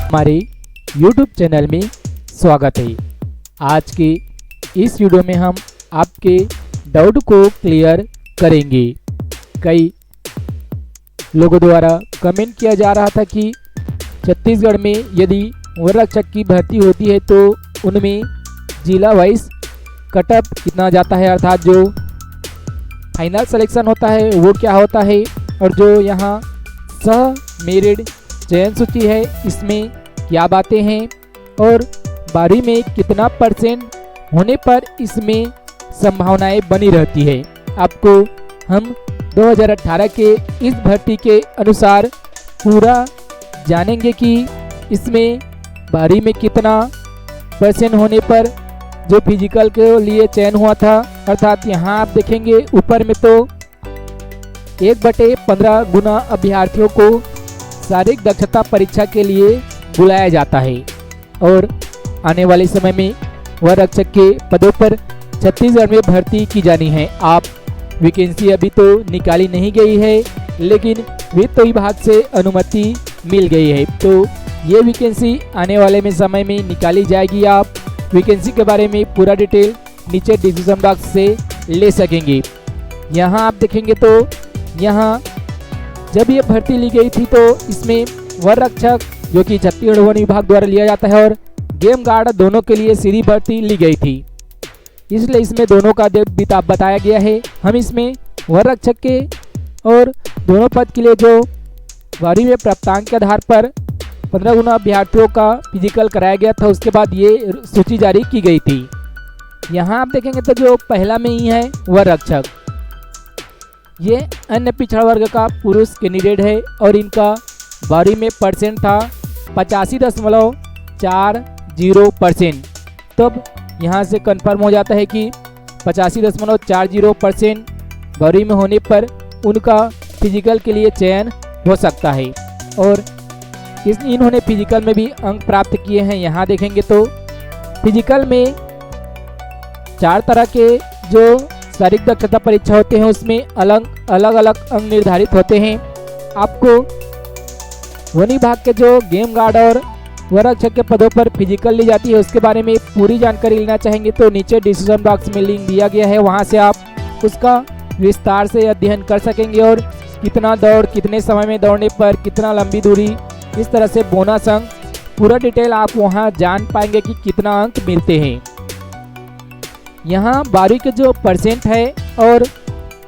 हमारे YouTube channel में स्वागत है। आज के इस वीडियो में हम आपके डाउट को क्लियर करेंगे। कई लोगों द्वारा कमेंट किया जा रहा था कि छत्तीसगढ़ में यदि वन रक्षक की भर्ती होती है तो उनमें जिला वाइज कटअप कितना जाता है, अर्थात जो फाइनल सिलेक्शन होता है वो क्या होता है, और जो यहाँ सह मेरिट चयन सूची है इसमें क्या बातें हैं, और 12वीं में कितना % होने पर इसमें संभावनाएं बनी रहती है। आपको हम 2018 के इस भर्ती के अनुसार पूरा जानेंगे कि इसमें 12वीं में कितना % होने पर जो फिजिकल के लिए चयन हुआ था, अर्थात यहाँ आप देखेंगे ऊपर में तो 1/15 गुना अभ्यर्थियों को शारीरिक दक्षता परीक्षा के लिए बुलाया जाता है। और आने वाले समय में वन रक्षक के पदों पर छत्तीसगढ़ में भर्ती की जानी है। आप वैकेंसी अभी तो निकाली नहीं गई है, लेकिन वित्त विभाग से अनुमति मिल गई है, तो ये वैकेंसी आने वाले में समय में निकाली जाएगी। आप वैकेंसी के बारे में पूरा डिटेल नीचे डिस्क्रिप्शन बॉक्स से ले सकेंगे। यहाँ आप देखेंगे तो यहाँ जब ये भर्ती ली गई थी तो इसमें वन रक्षक जो कि छत्तीसगढ़ वन विभाग द्वारा लिया जाता है और गेम गार्ड दोनों के लिए सीधी भर्ती ली गई थी, इसलिए इसमें दोनों का डेट बताया गया है। हम इसमें वन रक्षक के और दोनों पद के लिए जो 12वीं में प्राप्तांक के आधार पर 15 गुना अभ्यर्थियों का फिजिकल कराया गया था, उसके बाद ये सूची जारी की गई थी। यहाँ आप देखेंगे तो जो पहला में ही है वन रक्षक, ये अन्य पिछड़ा वर्ग का पुरुष कैंडिडेट है और इनका 12वीं में % था 85.40%। तब यहाँ से कंफर्म हो जाता है कि 85.40% 12वीं में होने पर उनका फिजिकल के लिए चयन हो सकता है। और इन्होंने फिजिकल में भी अंक प्राप्त किए हैं। यहाँ देखेंगे तो फिजिकल में 4 तरह के जो शारीरिक दक्षता परीक्षा होते हैं उसमें अलग अलग अंक निर्धारित होते हैं। आपको वन विभाग के जो गेम गार्ड और वन रक्षक के पदों पर फिजिकल ली जाती है उसके बारे में पूरी जानकारी लेना चाहेंगे तो नीचे डिस्क्रिप्शन बॉक्स में लिंक दिया गया है, वहां से आप उसका विस्तार से अध्ययन कर सकेंगे और कितना दौड़, कितने समय में दौड़ने पर कितना लंबी दूरी, इस तरह से बोनस अंक पूरा डिटेल आप वहां जान पाएंगे कि कितना अंक मिलते हैं। यहाँ 12वीं के जो % है और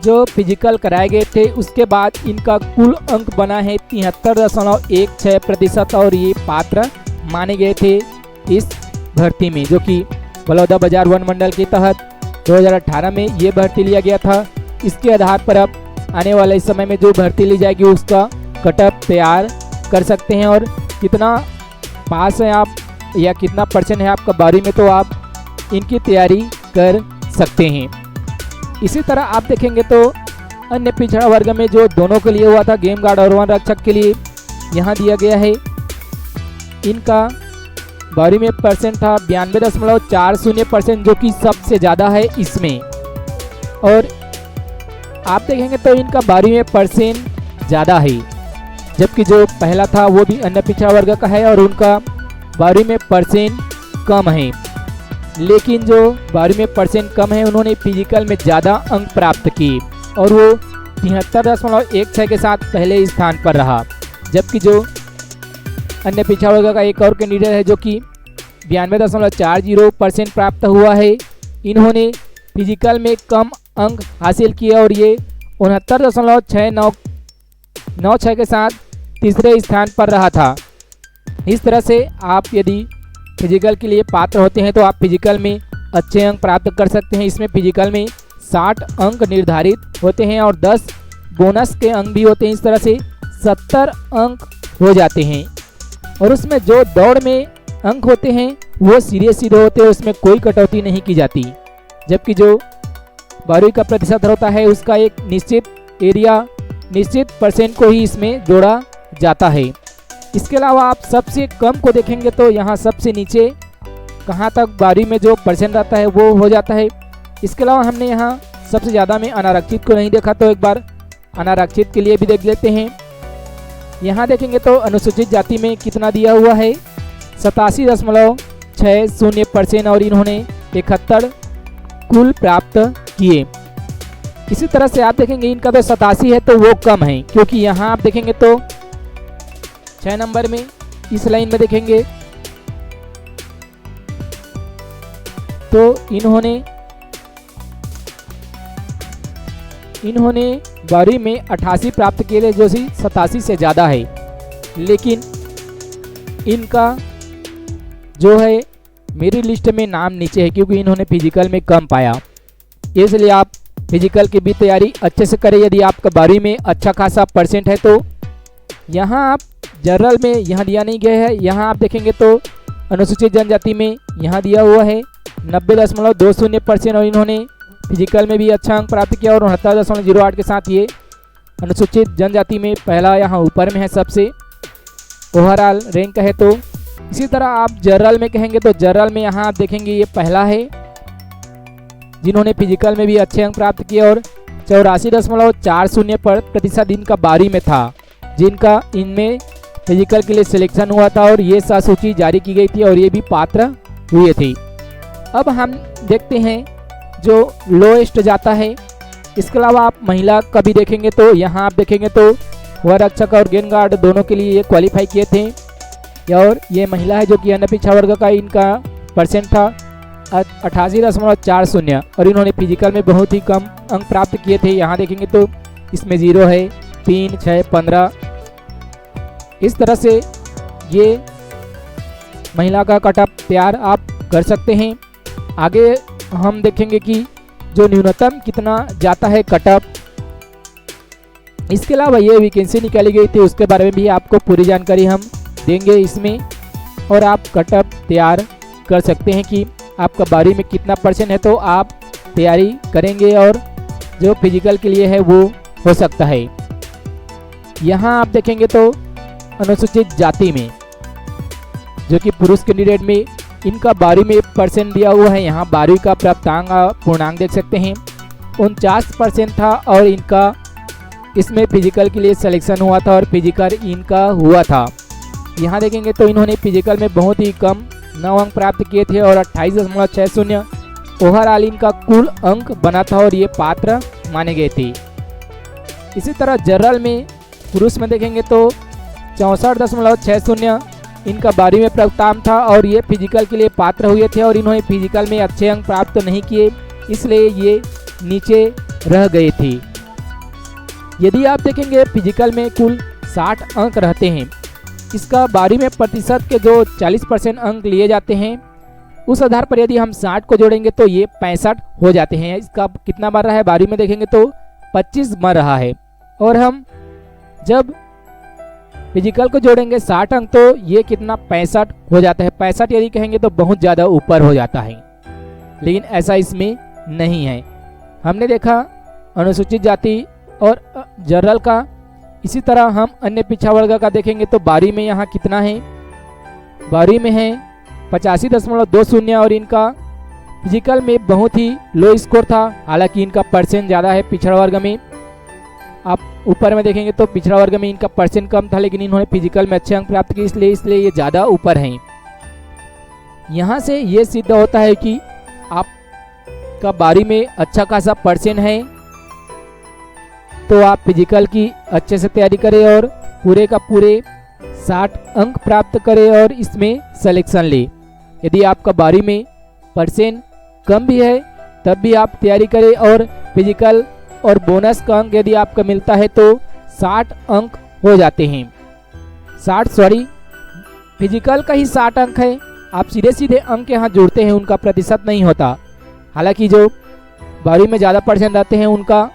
जो फिजिकल कराए गए थे उसके बाद इनका कुल अंक बना है 73.16% और ये पात्र माने गए थे इस भर्ती में, जो कि बलौदाबाजार वन मंडल के तहत 2018 में ये भर्ती लिया गया था। इसके आधार पर अब आने वाले समय में जो भर्ती ली जाएगी उसका कटअप तैयार कर सकते हैं और कितना पास है आप या कितना % है आपका 12वीं में, तो आप इनकी तैयारी कर सकते हैं। इसी तरह आप देखेंगे तो अन्य पिछड़ा वर्ग में जो दोनों के लिए हुआ था गेम गार्ड और वन रक्षक के लिए यहाँ दिया गया है, इनका 12वीं में % था 92.40%, जो कि सबसे ज़्यादा है इसमें। और आप देखेंगे तो इनका 12वीं में % ज़्यादा है, जबकि जो पहला था वो भी अन्य पिछड़ा वर्ग का है और उनका 12वीं में % कम है। लेकिन जो 12वीं में % कम है उन्होंने फिजिकल में ज़्यादा अंक प्राप्त किए और वो 73.16 के साथ पहले स्थान पर रहा, जबकि जो अन्य पिछड़ा वर्ग का एक और कैंडिडेट है जो कि 92.40% प्राप्त हुआ है, इन्होंने फिजिकल में कम अंक हासिल किए और ये 69.96 के साथ तीसरे स्थान पर रहा था। इस तरह से आप यदि फिजिकल के लिए पात्र होते हैं तो आप फिजिकल में अच्छे अंक प्राप्त कर सकते हैं। इसमें फिजिकल में 60 अंक निर्धारित होते हैं और 10 बोनस के अंक भी होते हैं। इस तरह से 70 अंक हो जाते हैं और उसमें जो दौड़ में अंक होते हैं वो सीधे होते हैं, उसमें कोई कटौती नहीं की जाती, जबकि जो 12वीं का प्रतिशत होता है उसका एक निश्चित एरिया, निश्चित % को ही इसमें जोड़ा जाता है। इसके अलावा आप सबसे कम को देखेंगे तो यहाँ सबसे नीचे कहाँ तक 12वीं में जो % आता है वो हो जाता है। इसके अलावा हमने यहाँ सबसे ज़्यादा में अनारक्षित को नहीं देखा, तो एक बार अनारक्षित के लिए भी देख लेते हैं। यहाँ देखेंगे तो अनुसूचित जाति में कितना दिया हुआ है 87.60% और इन्होंने 71 कुल प्राप्त किए। इसी तरह से आप देखेंगे इनका तो 87 है तो वो कम है, क्योंकि यहाँ आप देखेंगे तो 6 नंबर में इस लाइन में देखेंगे तो इन्होंने 12वीं में 88 प्राप्त किए जो 87 से ज़्यादा है। लेकिन इनका जो है मेरी लिस्ट में नाम नीचे है, क्योंकि इन्होंने फिजिकल में कम पाया। इसलिए आप फिजिकल की भी तैयारी अच्छे से करें। यदि आपका 12वीं में अच्छा खासा परसेंट है तो यहाँ आप जनरल में यहाँ दिया नहीं गया है, यहाँ आप देखेंगे तो अनुसूचित जनजाति में यहाँ दिया हुआ है 90.20% और इन्होंने फिजिकल में भी अच्छा अंक प्राप्त किया और 69.08 के साथ ये अनुसूचित जनजाति में पहला यहाँ ऊपर में है सबसे ओवरऑल रैंक है। तो इसी तरह आप जनरल में कहेंगे तो जनरल में यहाँ आप देखेंगे ये पहला है जिन्होंने फिजिकल में भी अच्छे अंक प्राप्त किए और 84.40% इनका 12वीं में था, जिनका इनमें फिजिकल के लिए सिलेक्शन हुआ था और ये सूची जारी की गई थी और ये भी पात्र हुए थे। अब हम देखते हैं जो लोएस्ट जाता है। इसके अलावा आप महिला का भी देखेंगे तो यहाँ आप देखेंगे तो वररक्षक और गेंद गार्ड दोनों के लिए ये क्वालिफाई किए थे और ये महिला है जो कि अन्य पिछड़ा वर्ग का इनका परसेंट था 88.40 और इन्होंने फिजिकल में बहुत ही कम अंक प्राप्त किए थे। यहाँ देखेंगे तो इसमें 0 है, 3, 6, 15 इस तरह से ये महिला का कटअप तैयार आप कर सकते हैं। आगे हम देखेंगे कि जो न्यूनतम कितना जाता है कटअप। इसके अलावा ये वैकेंसी निकाली गई थी उसके बारे में भी आपको पूरी जानकारी हम देंगे इसमें और आप कटअप तैयार कर सकते हैं कि आपका 12वीं में कितना परसेंट है तो आप तैयारी करेंगे और जो फिजिकल के लिए है वो हो सकता है। यहाँ आप देखेंगे तो अनुसूचित जाति में जो कि पुरुष कैंडिडेट में इनका 12वीं में परसेंट दिया हुआ है। यहाँ 12वीं का प्राप्तांक पूर्णांक देख सकते हैं 49% था और इनका इसमें फिजिकल के लिए सिलेक्शन हुआ था और फिजिकल इनका हुआ था। यहाँ देखेंगे तो इन्होंने फिजिकल में बहुत ही कम 9 अंक प्राप्त किए थे और 28.60 ओवरऑल इनका कुल अंक बना था और ये पात्र माने गए थे। इसी तरह जनरल में पुरुष में देखेंगे तो 64.60 इनका 12वीं में प्राप्तांक था और ये फिजिकल के लिए पात्र हुए थे और इन्होंने फिजिकल में अच्छे अंक प्राप्त नहीं किए इसलिए ये नीचे रह गए थे। यदि आप देखेंगे फिजिकल में कुल 60 अंक रहते हैं, इसका 12वीं में प्रतिशत के जो 40% अंक लिए जाते हैं उस आधार पर यदि हम 60 को जोड़ेंगे तो ये 65 हो जाते हैं। इसका कितना बन रहा है 12वीं में देखेंगे तो 25 बन रहा है और हम जब फिजिकल को जोड़ेंगे 60 अंक तो ये कितना 65 हो जाता है। 65 यदि कहेंगे तो बहुत ज़्यादा ऊपर हो जाता है, लेकिन ऐसा इसमें नहीं है। हमने देखा अनुसूचित जाति और जनरल का। इसी तरह हम अन्य पिछड़ा वर्ग का देखेंगे तो 12वीं में यहाँ कितना है 12वीं में है 85.20 और इनका फिजिकल में बहुत ही लो स्कोर था, हालांकि इनका परसेंट ज़्यादा है पिछड़ा वर्ग में। आप ऊपर में देखेंगे तो पिछड़ा वर्ग में इनका परसेंट कम था लेकिन इन्होंने फिजिकल में अच्छे अंक प्राप्त किए इसलिए ये ज़्यादा ऊपर हैं। यहाँ से ये सिद्ध होता है कि आपका 12वीं में अच्छा खासा परसेंट है तो आप फिजिकल की अच्छे से तैयारी करें और पूरे का पूरे 60 अंक प्राप्त करें और इसमें सिलेक्शन ले। यदि आपका 12वीं में परसेंट कम भी है तब भी आप तैयारी करें और फिजिकल और बोनस का अंक यदि आपका मिलता है तो 60 अंक हो जाते हैं। फिजिकल का ही 60 अंक है, आप सीधे सीधे अंक यहाँ जोड़ते हैं, उनका प्रतिशत नहीं होता। हालांकि जो 12वीं में ज़्यादा परसेंट आते हैं उनका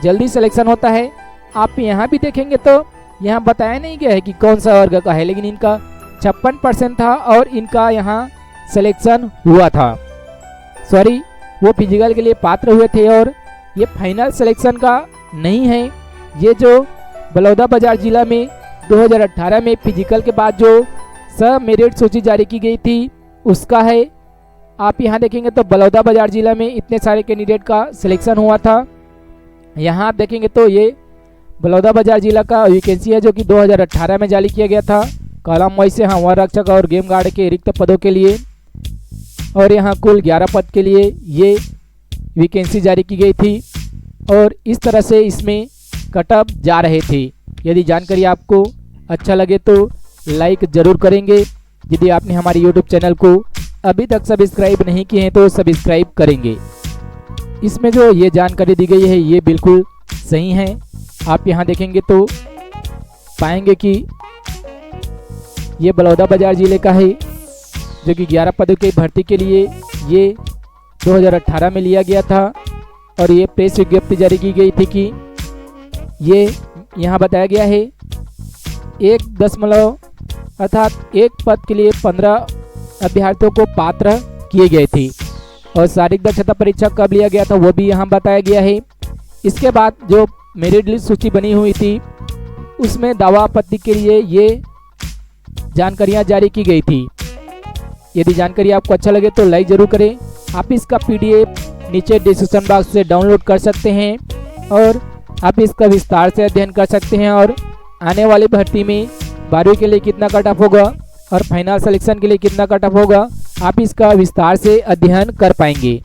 जल्दी सिलेक्शन होता है। आप यहाँ भी देखेंगे तो यहाँ बताया नहीं गया है कि कौन सा वर्ग का है, लेकिन इनका 56% था और इनका यहाँ सिलेक्शन हुआ था। वो फिजिकल के लिए पात्र हुए थे और ये फाइनल सिलेक्शन का नहीं है। ये जो बलौदाबाजार जिला में 2018 में फिजिकल के बाद जो सब मेरिट सूची जारी की गई थी उसका है। आप यहाँ देखेंगे तो बलौदाबाजार जिला में इतने सारे कैंडिडेट का सिलेक्शन हुआ था। यहाँ आप देखेंगे तो ये बलौदाबाजार जिला का वैकेंसी है जो कि 2018 में जारी किया गया था। कॉलम वाइज से वन रक्षक और गेम गार्ड के रिक्त पदों के लिए, और यहाँ कुल 11 पद के लिए ये वैकेंसी जारी की गई थी और इस तरह से इसमें कटअप जा रहे थे। यदि जानकारी आपको अच्छा लगे तो लाइक ज़रूर करेंगे। यदि आपने हमारे यूट्यूब चैनल को अभी तक सब्सक्राइब नहीं किए हैं तो सब्सक्राइब करेंगे। इसमें जो ये जानकारी दी गई है ये बिल्कुल सही है। आप यहाँ देखेंगे तो पाएंगे कि ये बलौदाबाजार जिले का है जो कि 11 पदों की भर्ती के लिए ये 2018 में लिया गया था और ये प्रेस विज्ञप्ति जारी की गई थी कि ये यहाँ बताया गया है 1 अर्थात एक पद के लिए 15 अभ्यर्थियों को पात्र किए गए थे। और शारीरिक दक्षता परीक्षा कब लिया गया था वो भी यहाँ बताया गया है। इसके बाद जो मेरिट लिस्ट सूची बनी हुई थी उसमें दावा आपत्ति के लिए ये जानकारियाँ जारी की गई थी। यदि जानकारी आपको अच्छा लगे तो लाइक ज़रूर करें। आप इसका PDF नीचे डिस्क्रिप्शन बॉक्स से डाउनलोड कर सकते हैं और आप इसका विस्तार से अध्ययन कर सकते हैं। और आने वाली भर्ती में 12वीं के लिए कितना कट ऑफ होगा और फाइनल सिलेक्शन के लिए कितना कट ऑफ होगा आप इसका विस्तार से अध्ययन कर पाएंगे।